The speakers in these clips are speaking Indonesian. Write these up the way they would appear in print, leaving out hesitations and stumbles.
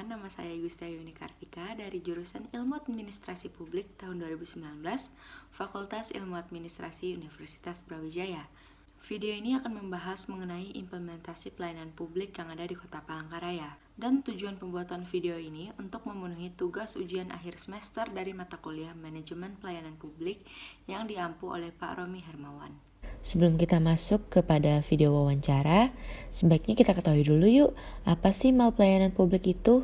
perkenalkan, nama saya Gusti Ayuni Kartika dari jurusan Ilmu Administrasi Publik tahun 2019, Fakultas Ilmu Administrasi Universitas Brawijaya. Video ini akan membahas mengenai implementasi pelayanan publik yang ada di Kota Palangkaraya. Dan tujuan pembuatan video ini untuk memenuhi tugas ujian akhir semester dari mata kuliah Manajemen Pelayanan Publik yang diampu oleh Pak Romi Hermawan. Sebelum kita masuk kepada video wawancara, sebaiknya kita ketahui dulu yuk, apa sih mal pelayanan publik itu?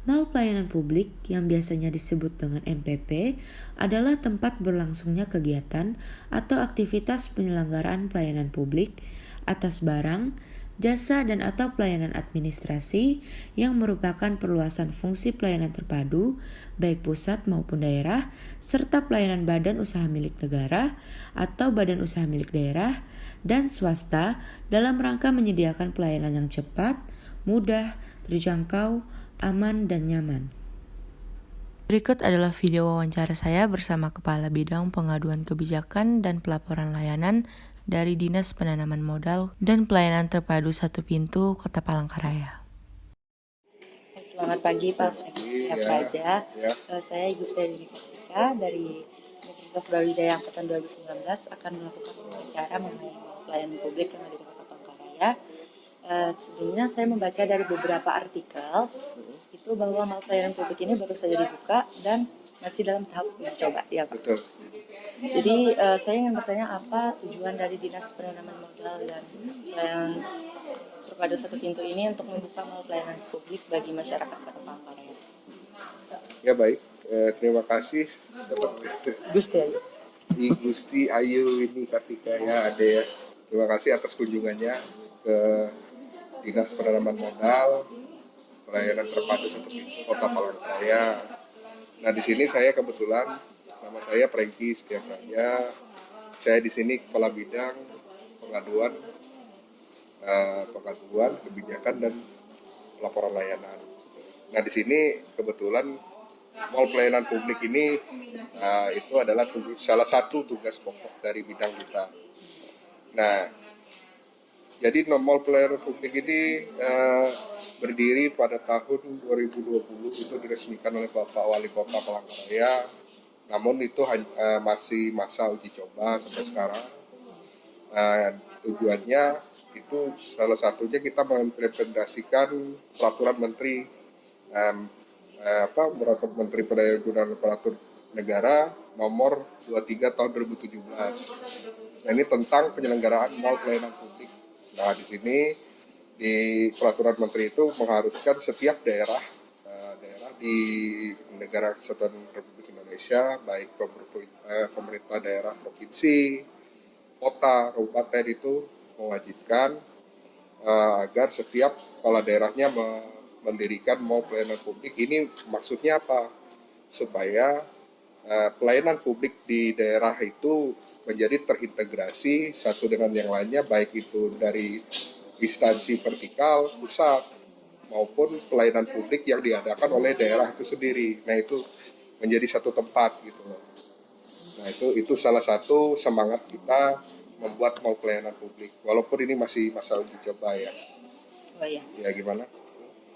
Mal pelayanan publik yang biasanya disebut dengan MPP adalah tempat berlangsungnya kegiatan atau aktivitas penyelenggaraan pelayanan publik atas barang, jasa dan atau pelayanan administrasi yang merupakan perluasan fungsi pelayanan terpadu baik pusat maupun daerah serta pelayanan badan usaha milik negara atau badan usaha milik daerah dan swasta dalam rangka menyediakan pelayanan yang cepat, mudah, terjangkau, aman dan nyaman. Berikut adalah video wawancara saya bersama Kepala Bidang Pengaduan Kebijakan dan Pelaporan Layanan dari Dinas Penanaman Modal dan Pelayanan Terpadu Satu Pintu Kota Palangkaraya. Selamat pagi Pak Praja. Saya Ibu Sri Kartika dari Universitas Brawijaya Angkatan 2019 akan melakukan wawancara mengenai pelayanan publik yang ada di Kota Palangkaraya. Sebelumnya saya membaca dari beberapa artikel itu bahwa mal pelayanan publik ini baru saja dibuka dan masih dalam tahap uji coba, ya Pak. Betul. Jadi saya ingin bertanya apa tujuan dari Dinas Penanaman Modal dan Pelayanan Terpadu Satu Pintu ini untuk membuka mal pelayanan publik bagi masyarakat Kota Palangkaraya. Ya baik, terima kasih Gusti Ayu ini Kartika ya Ade ya. Terima kasih atas kunjungannya ke Dinas Penanaman Modal Pelayanan Terpadu Satu Pintu Kota Palangkaraya. Nah di sini saya kebetulan nama saya Prengki Setiapraja. Saya di sini Kepala Bidang Pengaduan Kebijakan dan Pelaporan Layanan. Nah di sini kebetulan mal pelayanan publik ini itu adalah salah satu tugas pokok dari bidang kita. Nah jadi mal pelayanan publik ini berdiri pada tahun 2020 itu diresmikan oleh Bapak Wali Kota Palangkaraya. Namun itu masih masa uji coba sampai sekarang. Tujuannya itu salah satunya kita mengimplementasikan peraturan Menteri peraturan Menteri Pendaya Gunaan Aparatur Negara nomor 23 tahun 2017. Nah, ini tentang penyelenggaraan mal pelayanan publik. Nah di sini di peraturan Menteri itu mengharuskan setiap daerah di negara kesatuan Republik Indonesia, baik pemerintah daerah provinsi, kota, kabupaten itu mewajibkan agar setiap kepala daerahnya mendirikan mal pelayanan publik. Ini maksudnya apa? Supaya pelayanan publik di daerah itu menjadi terintegrasi satu dengan yang lainnya, baik itu dari instansi vertikal, pusat, maupun pelayanan publik yang diadakan oleh daerah itu sendiri. Nah itu menjadi satu tempat gitu. Nah itu salah satu semangat kita membuat mal pelayanan publik. Walaupun ini masih masa uji coba ya. Oh iya. Ya gimana?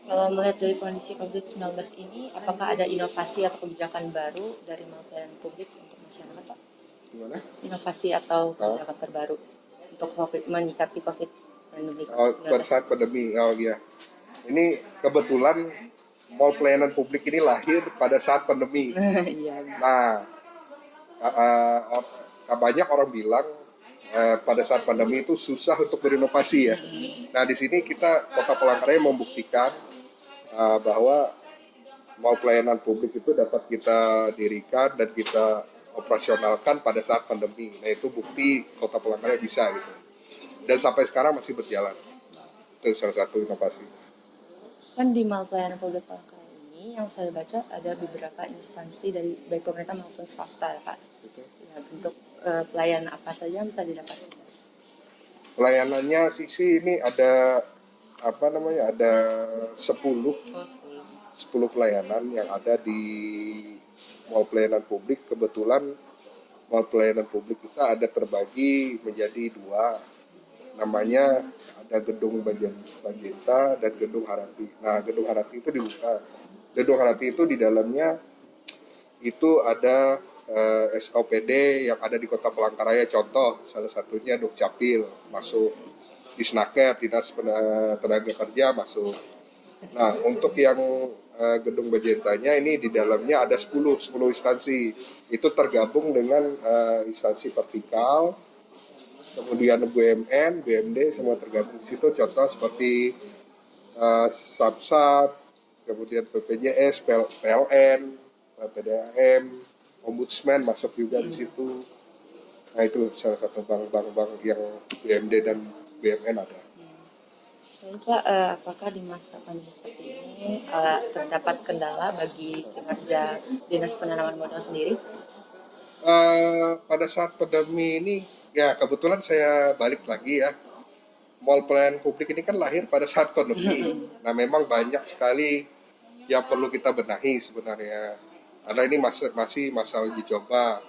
Kalau melihat dari kondisi COVID-19 ini, apakah ada inovasi atau kebijakan baru dari mal pelayanan publik untuk masyarakat, Pak? Gimana? Inovasi atau kebijakan terbaru untuk menyikapi pandemi COVID-19? Pada saat pandemi, ya. Ini kebetulan mal pelayanan publik ini lahir pada saat pandemi. Nah, banyak orang bilang pada saat pandemi itu susah untuk berinovasi ya. Nah, di sini kita Kota Palangkaraya membuktikan bahwa mal pelayanan publik itu dapat kita dirikan dan kita operasionalkan pada saat pandemi. Nah, itu bukti Kota Palangkaraya bisa gitu. Dan sampai sekarang masih berjalan. Itu salah satu inovasi. Kan di mal pelayanan publik Palangkaraya ini yang saya baca ada beberapa instansi dari baik pemerintah maupun swasta, Pak. Ya, bentuk pelayanan apa saja yang bisa didapatkan? Pelayanannya sih ini ada ada 10 pelayanan yang ada di mal pelayanan publik. Kebetulan mal pelayanan publik kita ada terbagi menjadi 2. namanya ada Gedung Bajenta dan Gedung Harati. Nah, Gedung Harati itu dibuka. Gedung Harati itu di dalamnya itu ada SOPD yang ada di Kota Palangkaraya. Contoh, salah satunya Dukcapil masuk, Disnaker, Dinas Tenaga Kerja masuk. Nah, untuk yang Gedung Bajentanya ini di dalamnya ada 10 instansi. Itu tergabung dengan instansi vertikal, kemudian BUMN, BUMD semua tergabung di situ. Contoh seperti Samsat, kemudian BPJS, PLN, PDAM, Ombudsman masuk juga di situ. Nah, itu salah satu bank-bank yang BUMD dan BUMN ada. Lalu Pak, apakah di masa pandemi seperti ini terdapat kendala bagi kinerja Dinas Penanaman Modal sendiri? Pada saat pandemi ini, ya kebetulan saya balik lagi ya. Mall pelayanan publik ini kan lahir pada saat pandemi. Nah, memang banyak sekali yang perlu kita benahi sebenarnya. Karena ini masih masa uji coba.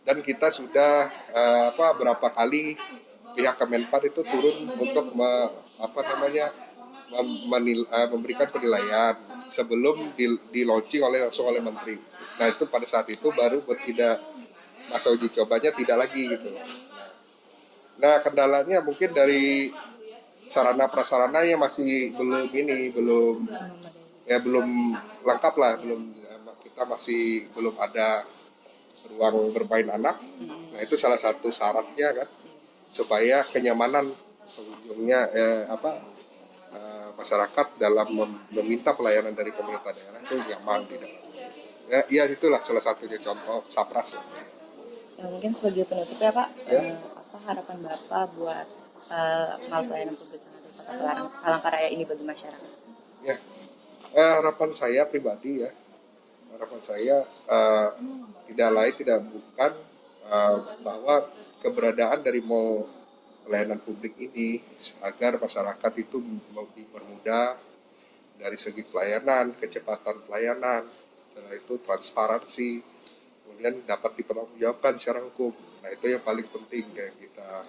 Dan kita sudah berapa kali pihak Kemenpar itu turun untuk memberikan penilaian sebelum di launching langsung oleh Menteri. Nah, itu pada saat itu baru tidak masa uji cobanya tidak lagi gitu. Nah, kendalanya mungkin dari sarana prasarana yang masih belum lengkap lah, kita masih belum ada ruang bermain anak. Nah, itu salah satu syaratnya kan, supaya kenyamanan pengunjungnya masyarakat dalam meminta pelayanan dari pemerintah daerah itu nyaman tidak. Ya itulah salah satunya contoh Sapras. Mungkin sebagai penutup ya Pak, apa harapan Bapak buat Mall Pelayanan Publik yang ada di Kota Palangkaraya ini bagi masyarakat? Ya, harapan saya pribadi ya, tidak bukan bahwa keberadaan dari mall pelayanan publik ini agar masyarakat itu dipermudah dari segi pelayanan, kecepatan pelayanan, setelah itu transparansi, kemudian dapat dipertanggungjawabkan secara hukum. Nah, itu yang paling penting yang kita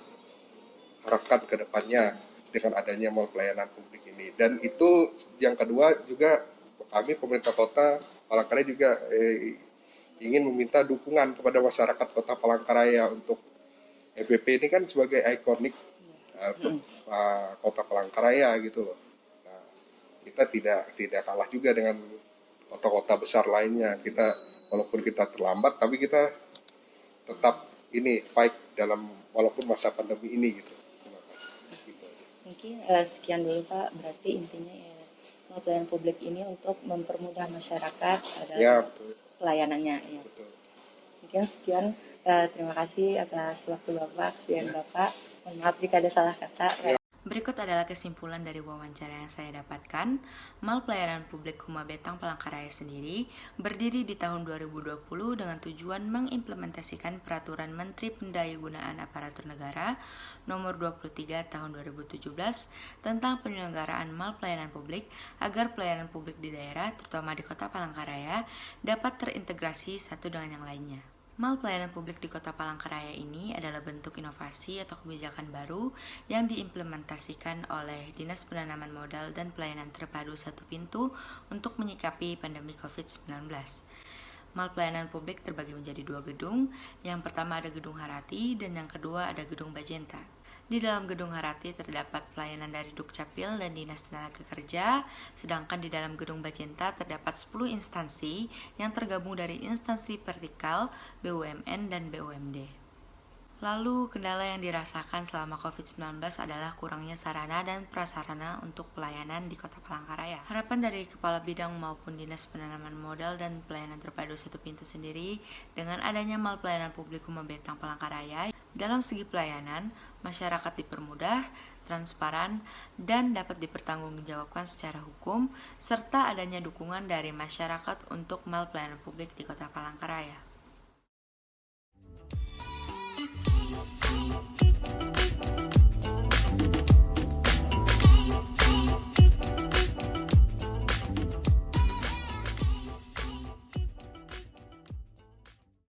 harapkan ke depannya dengan adanya mall pelayanan publik ini. Dan itu yang kedua juga, kami pemerintah kota Palangkaraya juga ingin meminta dukungan kepada masyarakat kota Palangkaraya untuk EBP ini kan sebagai ikonik untuk kota Palangkaraya gitu loh. Nah, kita tidak kalah juga dengan kota-kota besar lainnya. Walaupun kita terlambat, tapi kita tetap fight walaupun masa pandemi ini gitu. Terima kasih. Gitu. Mungkin sekian dulu Pak. Berarti intinya mall pelayanan publik ini untuk mempermudah masyarakat dalam pelayanannya. Ya. Betul. Mungkin sekian. Terima kasih atas waktu Bapak, kesediaan Bapak. Mohon maaf jika ada salah kata. Berikut adalah kesimpulan dari wawancara yang saya dapatkan. Mall Pelayanan Publik Huma Betang Palangkaraya sendiri berdiri di tahun 2020 dengan tujuan mengimplementasikan Peraturan Menteri Pendayagunaan Aparatur Negara Nomor 23 Tahun 2017 tentang penyelenggaraan mall pelayanan publik agar pelayanan publik di daerah, terutama di Kota Palangkaraya, dapat terintegrasi satu dengan yang lainnya. Mall pelayanan publik di Kota Palangkaraya ini adalah bentuk inovasi atau kebijakan baru yang diimplementasikan oleh Dinas Penanaman Modal dan Pelayanan Terpadu Satu Pintu untuk menyikapi pandemi COVID-19. Mall pelayanan publik terbagi menjadi 2 gedung, yang pertama ada Gedung Harati dan yang kedua ada Gedung Bajenta. Di dalam Gedung Harati terdapat pelayanan dari Dukcapil dan Dinas Tenaga Kerja, sedangkan di dalam Gedung Bajenta terdapat 10 instansi yang tergabung dari instansi vertikal, BUMN, dan BUMD. Lalu, kendala yang dirasakan selama COVID-19 adalah kurangnya sarana dan prasarana untuk pelayanan di Kota Palangkaraya. Harapan dari Kepala Bidang maupun Dinas Penanaman Modal dan Pelayanan Terpadu Satu Pintu sendiri, dengan adanya mall pelayanan publik Huma Betang Palangkaraya, dalam segi pelayanan, masyarakat dipermudah, transparan, dan dapat dipertanggungjawabkan secara hukum, serta adanya dukungan dari masyarakat untuk mall pelayanan publik di Kota Palangkaraya.